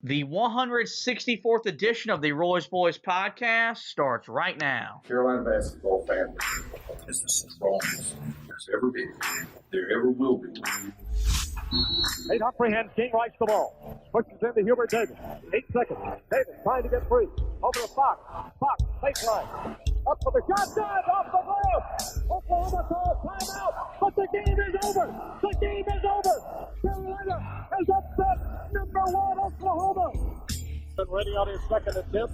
The 164th edition of the Roy's Boys podcast starts right now. Carolina basketball family is the strongest there's ever been, there ever will be. Eight up freehand, King rights the ball. Pushes into Hubert Davis. 8 seconds. Davis trying to get free. Over to Fox. Fox, baseline. Up for the shot, dive off the glass. Oklahoma calls timeout, but the game is over. The game is over. Carolina has upset number 1 Oklahoma. Been ready on his second attempt.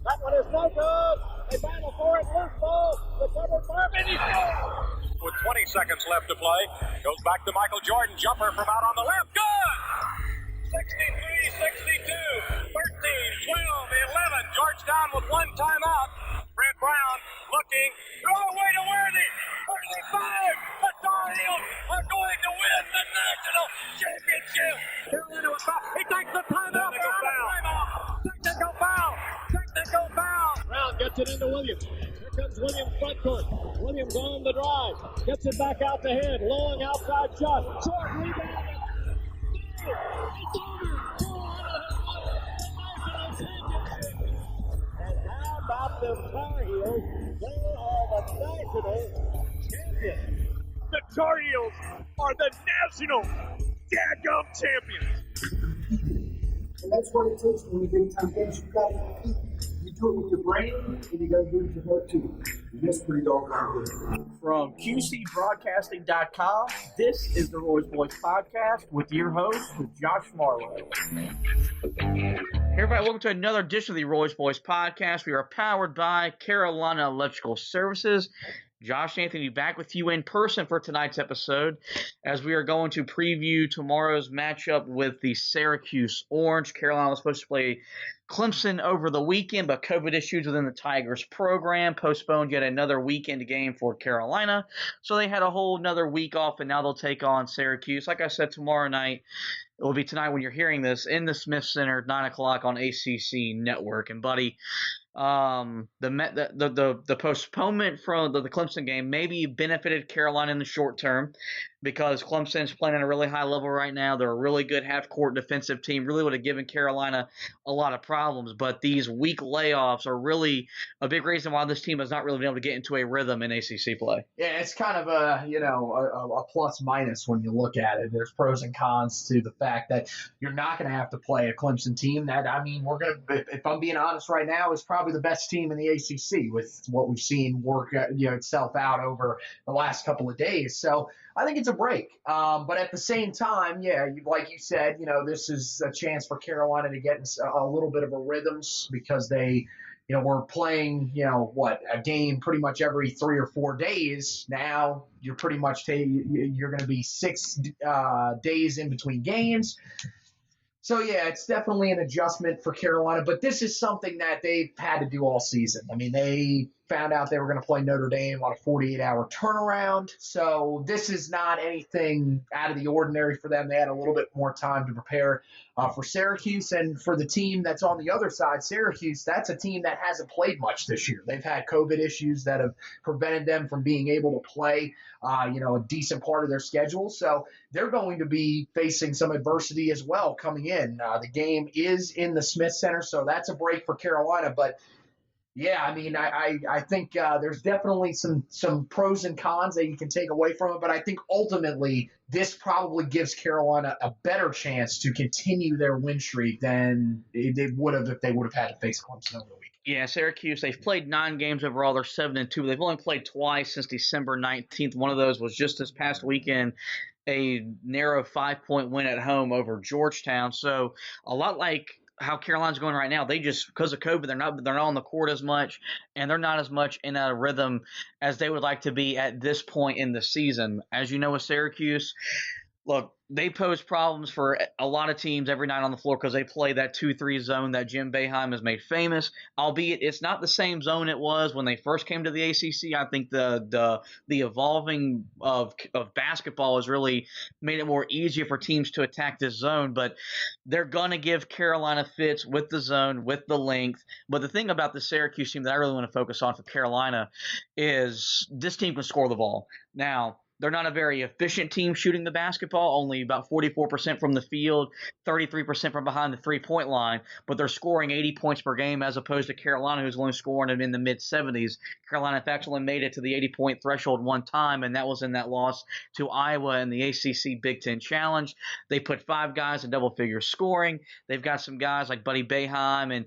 That one is no good. They battle for it. Loose ball. Recovered Marvin. He scores. With 20 seconds left to play, goes back to Michael Jordan. Jumper from out on the left. Good! 63, 62, 13, 12, 11. Georgetown with one timeout. Brent Brown looking. Throw away to Worthy. 35. The Tar Heels are going to win the national championship. Carolina with foul. He takes the timeout. Technical foul. Technical foul. Brown gets it into Williams. Here comes Williams front court. Williams on the drive. Gets it back out the head. Long outside shot. Short rebound. It's over. And how about the Tar Heels? They are the national champions. The Tar Heels are the national dadgum champions. And that's what it takes when you big time games. You got to compete. You do it with your brain, and you got to do it with your heart too. And that's pretty doggone good. From QCBroadcasting.com, this is the Roy's Boys podcast with your host, with Josh Marlowe. Hey everybody, welcome to another edition of the Roy's Boys podcast. We are powered by Carolina Electrical Services. Josh and Anthony back with you in person for tonight's episode as we are going to preview tomorrow's matchup with the Syracuse Orange. Carolina was supposed to play Clemson over the weekend, but COVID issues within the Tigers program postponed yet another weekend game for Carolina. So they had a whole another week off, and now they'll take on Syracuse. Like I said, tomorrow night, it will be tonight when you're hearing this, in the Smith Center, 9 o'clock on ACC Network. And, buddy, the postponement from the Clemson game maybe benefited Carolina in the short term because Clemson's playing at a really high level right now. They're a really good half-court defensive team. Really would have given Carolina a lot of problems, but these week layoffs are really a big reason why this team has not really been able to get into a rhythm in ACC play. Yeah, it's kind of a plus-minus when you look at it. There's pros and cons to the fact that you're not going to have to play a Clemson team that, I mean, we're going to, if I'm being honest right now, is probably the best team in the ACC with what we've seen work itself out over the last couple of days. So I think it's a break. But at the same time, like you said, this is a chance for Carolina to get a little bit of a rhythm because they we're playing, a game pretty much every 3 or 4 days. Now you're pretty much you're going to be 6 days in between games. So, it's definitely an adjustment for Carolina, but this is something that they've had to do all season. I mean, they found out they were going to play Notre Dame on a 48-hour turnaround, so this is not anything out of the ordinary for them. They had a little bit more time to prepare for Syracuse, and for the team that's on the other side, Syracuse, that's a team that hasn't played much this year. They've had COVID issues that have prevented them from being able to play, a decent part of their schedule, so they're going to be facing some adversity as well coming in. The game is in the Smith Center, so that's a break for Carolina, but I mean, I think there's definitely some pros and cons that you can take away from it, but I think ultimately this probably gives Carolina a better chance to continue their win streak than they would have if they would have had to face Clemson over the week. Yeah, Syracuse, they've played 9 games overall. They're 7-2. They've only played twice since December 19th. One of those was just this past weekend, a narrow 5-point win at home over Georgetown. So a lot like how Carolina's going right now, they just, because of COVID, they're not on the court as much, and they're not as much in a rhythm as they would like to be at this point in the season. As you know, with Syracuse, look, they pose problems for a lot of teams every night on the floor because they play that 2-3 zone that Jim Boeheim has made famous, albeit it's not the same zone it was when they first came to the ACC. I think the evolving of basketball has really made it more easier for teams to attack this zone, but they're going to give Carolina fits with the zone, with the length. But the thing about the Syracuse team that I really want to focus on for Carolina is this team can score the ball. Now, They're not a very efficient team shooting the basketball, only about 44% from the field, 33% from behind the three-point line, but they're scoring 80 points per game as opposed to Carolina, who's only scoring them in the mid-70s. Carolina, in fact, only made it to the 80-point threshold one time, and that was in that loss to Iowa in the ACC Big Ten Challenge. They put 5 guys in double-figure scoring. They've got some guys like Buddy Boeheim and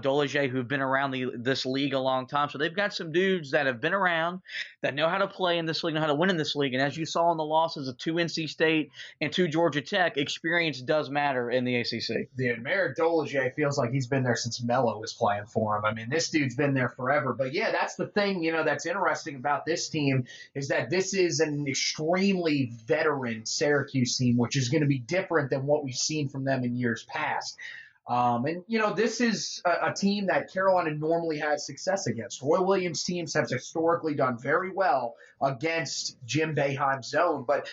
Dolage who've been around this league a long time. So they've got some dudes that have been around, that know how to play in this league, know how to win in this league. And as you saw in the losses of 2 NC State and 2 Georgia Tech, experience does matter in the ACC. Dude, Merritt Dolage feels like he's been there since Melo was playing for him. I mean, this dude's been there forever. But, yeah, that's the thing, that's interesting about this team is that this is an extremely veteran Syracuse team, which is going to be different than what we've seen from them in years past. This is a team that Carolina normally has success against. Roy Williams teams have historically done very well against Jim Boeheim's zone. But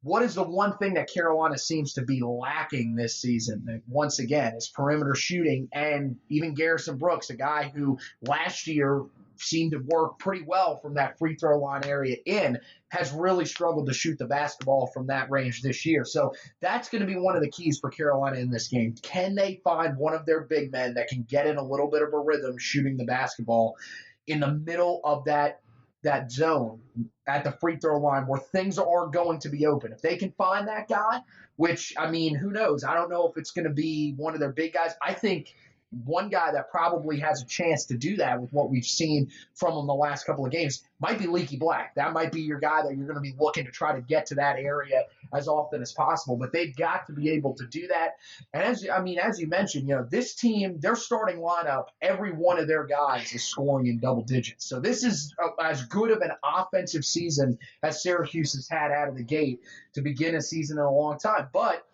what is the one thing that Carolina seems to be lacking this season? Once again, is perimeter shooting, and even Garrison Brooks, a guy who last year seemed to work pretty well from that free throw line area has really struggled to shoot the basketball from that range this year. So that's going to be one of the keys for Carolina in this game. Can they find one of their big men that can get in a little bit of a rhythm shooting the basketball in the middle of that zone at the free throw line where things are going to be open? If they can find that guy, which, I mean, who knows? I don't know if it's going to be one of their big guys. I think one guy that probably has a chance to do that with what we've seen from him the last couple of games might be Leaky Black. That might be your guy that you're going to be looking to try to get to that area as often as possible. But they've got to be able to do that. And as you mentioned, this team, their starting lineup, every one of their guys is scoring in double digits. So this is as good of an offensive season as Syracuse has had out of the gate to begin a season in a long time. But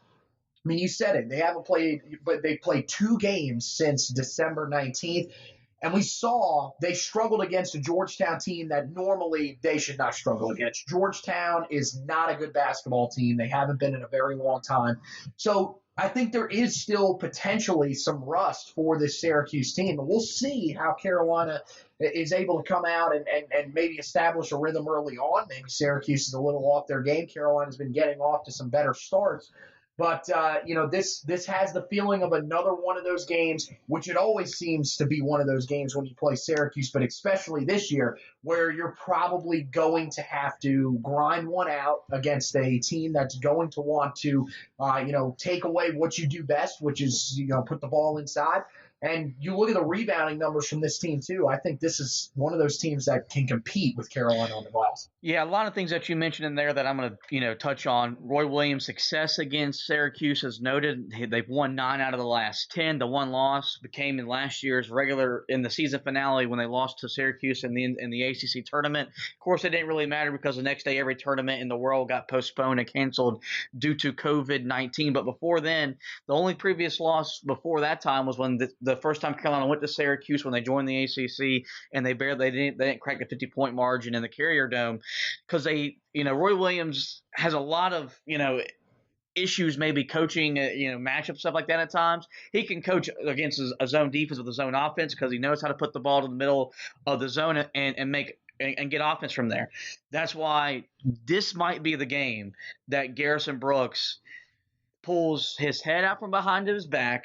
I mean, you said it. They haven't played, but they played 2 games since December 19th. And we saw they struggled against a Georgetown team that normally they should not struggle against. Georgetown is not a good basketball team. They haven't been in a very long time. So I think there is still potentially some rust for this Syracuse team. And we'll see how Carolina is able to come out and maybe establish a rhythm early on. Maybe Syracuse is a little off their game. Carolina's been getting off to some better starts. But, this has the feeling of another one of those games, which it always seems to be one of those games when you play Syracuse, but especially this year, where you're probably going to have to grind one out against a team that's going to want to, take away what you do best, which is, put the ball inside. And you look at the rebounding numbers from this team, too. I think this is one of those teams that can compete with Carolina on the glass. Yeah, a lot of things that you mentioned in there that I'm going to, touch on. Roy Williams' success against Syracuse is noted. They've won 9 out of the last 10. The one loss became in last year's regular in the season finale when they lost to Syracuse in the ACC tournament. Of course, it didn't really matter because the next day every tournament in the world got postponed and canceled due to COVID-19. But before then, the only previous loss before that time was when the first time Carolina went to Syracuse when they joined the ACC, and they didn't crack the 50-point margin in the Carrier Dome because Roy Williams has a lot of issues maybe coaching matchup stuff like that at times. He can coach against a zone defense with a zone offense because he knows how to put the ball to the middle of the zone and get offense from there. That's why this might be the game that Garrison Brooks pulls his head out from behind his back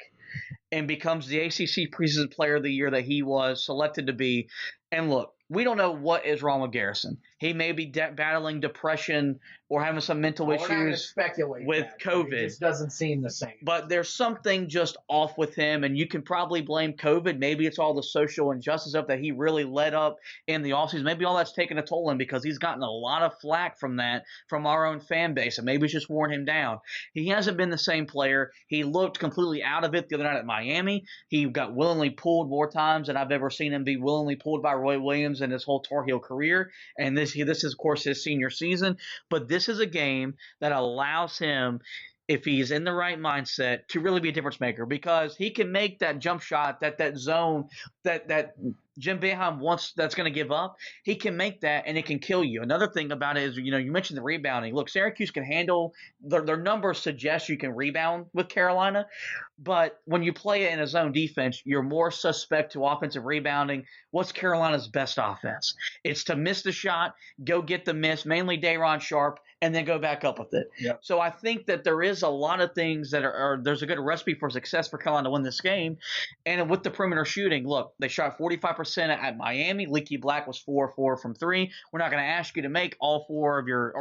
and becomes the ACC preseason player of the year that he was selected to be. And look, we don't know what is wrong with Garrison. He may be battling depression or having some mental issues with COVID. It just doesn't seem the same. But there's something just off with him, and you can probably blame COVID. Maybe it's all the social injustice stuff that he really led up in the offseason. Maybe all that's taken a toll on him because he's gotten a lot of flack from that from our own fan base, and maybe it's just worn him down. He hasn't been the same player. He looked completely out of it the other night at Miami. He got willingly pulled more times than I've ever seen him be willingly pulled by Roy Williams in his whole Tar Heel career. And this is, of course, his senior season. But this is a game that allows him, if he's in the right mindset, to really be a difference maker because he can make that jump shot, that zone, that Jim Boeheim wants that's going to give up, he can make that, and it can kill you. Another thing about it is, you mentioned the rebounding. Look, Syracuse can handle their numbers suggest you can rebound with Carolina, but when you play it in a zone defense, you're more suspect to offensive rebounding. What's Carolina's best offense? It's to miss the shot, go get the miss, mainly Day'Ron Sharpe, and then go back up with it. Yep. So I think that there is a lot of things that there's a good recipe for success for Carolina to win this game. And with the perimeter shooting, look, they shot 45% at Miami. Leaky Black was 4-4 from 3. We're not going to ask you to make all of your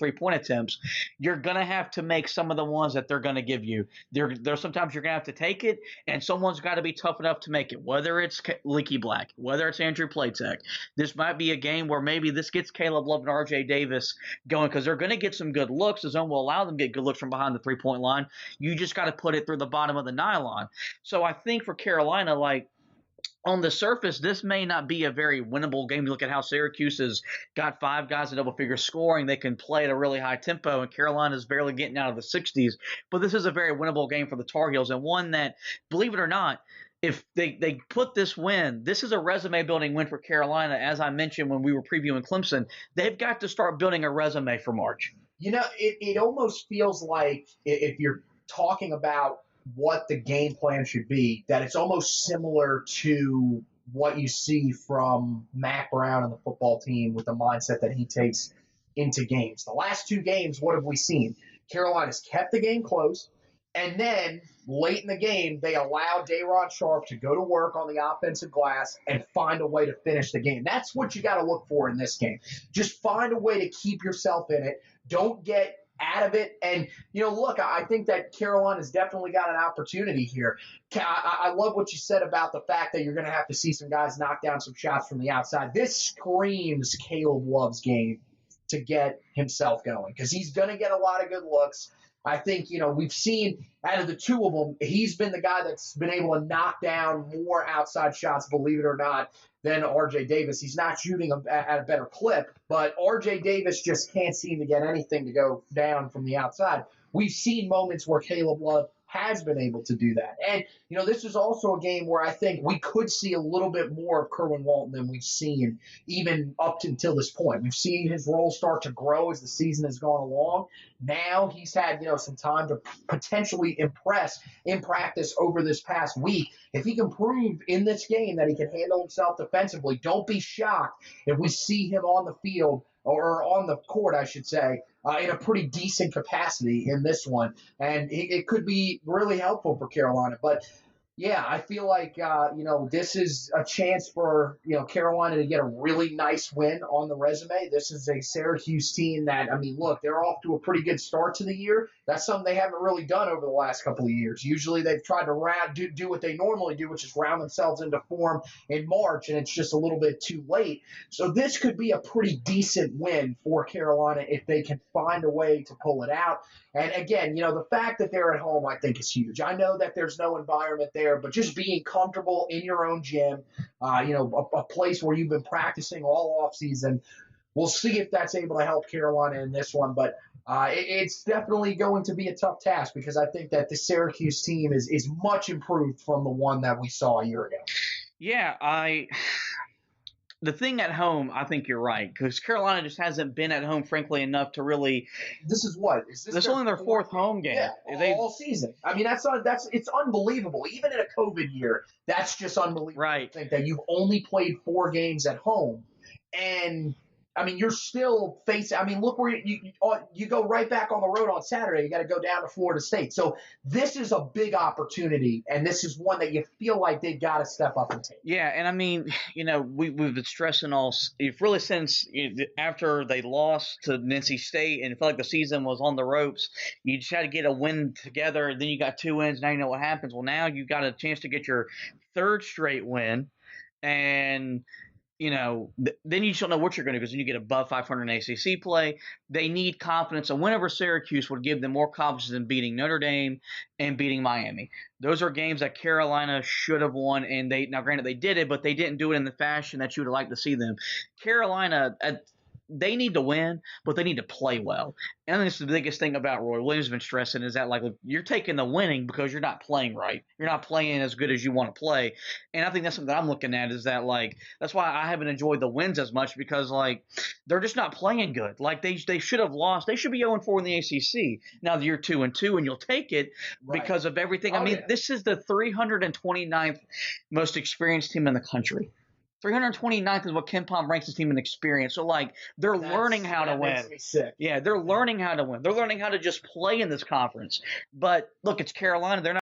3-point attempts. You're going to have to make some of the ones that they're going to give you. There's sometimes you're going to have to take it, and someone's got to be tough enough to make it, whether it's Leaky Black, whether it's Andrew Platek. This might be a game where maybe this gets Caleb Love and R.J. Davis going, because they're going to get some good looks. The zone will allow them to get good looks from behind the 3-point line. You just got to put it through the bottom of the nylon. So I think for Carolina, like, on the surface, this may not be a very winnable game. You look at how Syracuse has got 5 guys in double-figure scoring. They can play at a really high tempo, and Carolina's barely getting out of the 60s. But this is a very winnable game for the Tar Heels, and one that, believe it or not, if they put this win, this is a resume-building win for Carolina. As I mentioned when we were previewing Clemson, they've got to start building a resume for March. It almost feels like if you're talking about what the game plan should be, that it's almost similar to what you see from Mac Brown and the football team with the mindset that he takes into games. The last 2 games, what have we seen? Carolina's kept the game close, and then late in the game, they allowed Day'Ron Sharpe to go to work on the offensive glass and find a way to finish the game. That's what you got to look for in this game. Just find a way to keep yourself in it. Don't get out of it. And, look, I think that Carolina's definitely got an opportunity here. I love what you said about the fact that you're going to have to see some guys knock down some shots from the outside. This screams Caleb Love's game to get himself going, because he's going to get a lot of good looks. I think, we've seen out of the 2 of them, he's been the guy that's been able to knock down more outside shots, believe it or not, than R.J. Davis. He's not shooting at a better clip, but R.J. Davis just can't seem to get anything to go down from the outside. We've seen moments where Caleb Love has been able to do that. And, this is also a game where I think we could see a little bit more of Kerwin Walton than we've seen even up until this point. We've seen his role start to grow as the season has gone along. Now he's had, some time to potentially impress in practice over this past week. If he can prove in this game that he can handle himself defensively, don't be shocked if we see him on the field, or on the court, I should say, in a pretty decent capacity in this one. And it could be really helpful for Carolina. But, yeah, I feel like, this is a chance for, Carolina to get a really nice win on the resume. This is a Syracuse team that, look, they're off to a pretty good start to the year. That's something they haven't really done over the last couple of years. Usually they've tried to do what they normally do, which is round themselves into form in March, and it's just a little bit too late. So this could be a pretty decent win for Carolina if they can find a way to pull it out. And again, the fact that they're at home, I think, is huge. I know that there's no environment there, but just being comfortable in your own gym, a place where you've been practicing all off season, we'll see if that's able to help Carolina in this one. But it's definitely going to be a tough task, because I think that the Syracuse team is much improved from the one that we saw a year ago. Yeah, the thing at home, I think you're right, because Carolina just hasn't been at home, frankly, enough to really. This is what? Is this only their 4th home game? Yeah, all season. It's unbelievable. Even in a COVID year, that's just unbelievable. Right. To think that you've only played 4 games at home, and you're still facing. Look where you go right back on the road on Saturday. You got to go down to Florida State. So this is a big opportunity, and this is one that you feel like they've got to step up and take. Yeah, and we've been stressing really since after they lost to NC State, and it felt like the season was on the ropes. You just had to get a win together, and then you got 2 wins. Now you know what happens. Well, now you've got a chance to get your 3rd straight win, and then you just don't know what you're going to do, because then you get above 500 in ACC play. They need confidence. And whenever Syracuse would give them more confidence in beating Notre Dame and beating Miami. Those are games that Carolina should have won. And now granted, they did it, but they didn't do it in the fashion that you would like to see them. Carolina, they need to win, but they need to play well. And I think that's the biggest thing about Roy Williams has been stressing is that, like, you're taking the winning because you're not playing right. You're not playing as good as you want to play. And I think that's something that I'm looking at is that, like, that's why I haven't enjoyed the wins as much because, like, they're just not playing good. Like, they should have lost. They should be 0-4 in the ACC. Now you're 2-2, and you'll take it because of everything. I mean, this is the 329th most experienced team in the country. 329th is what Ken Palm ranks his team in experience. So, like, they're learning how to win. Makes me sick. Yeah, they're learning how to win. They're learning how to just play in this conference. But, look, it's Carolina. They're not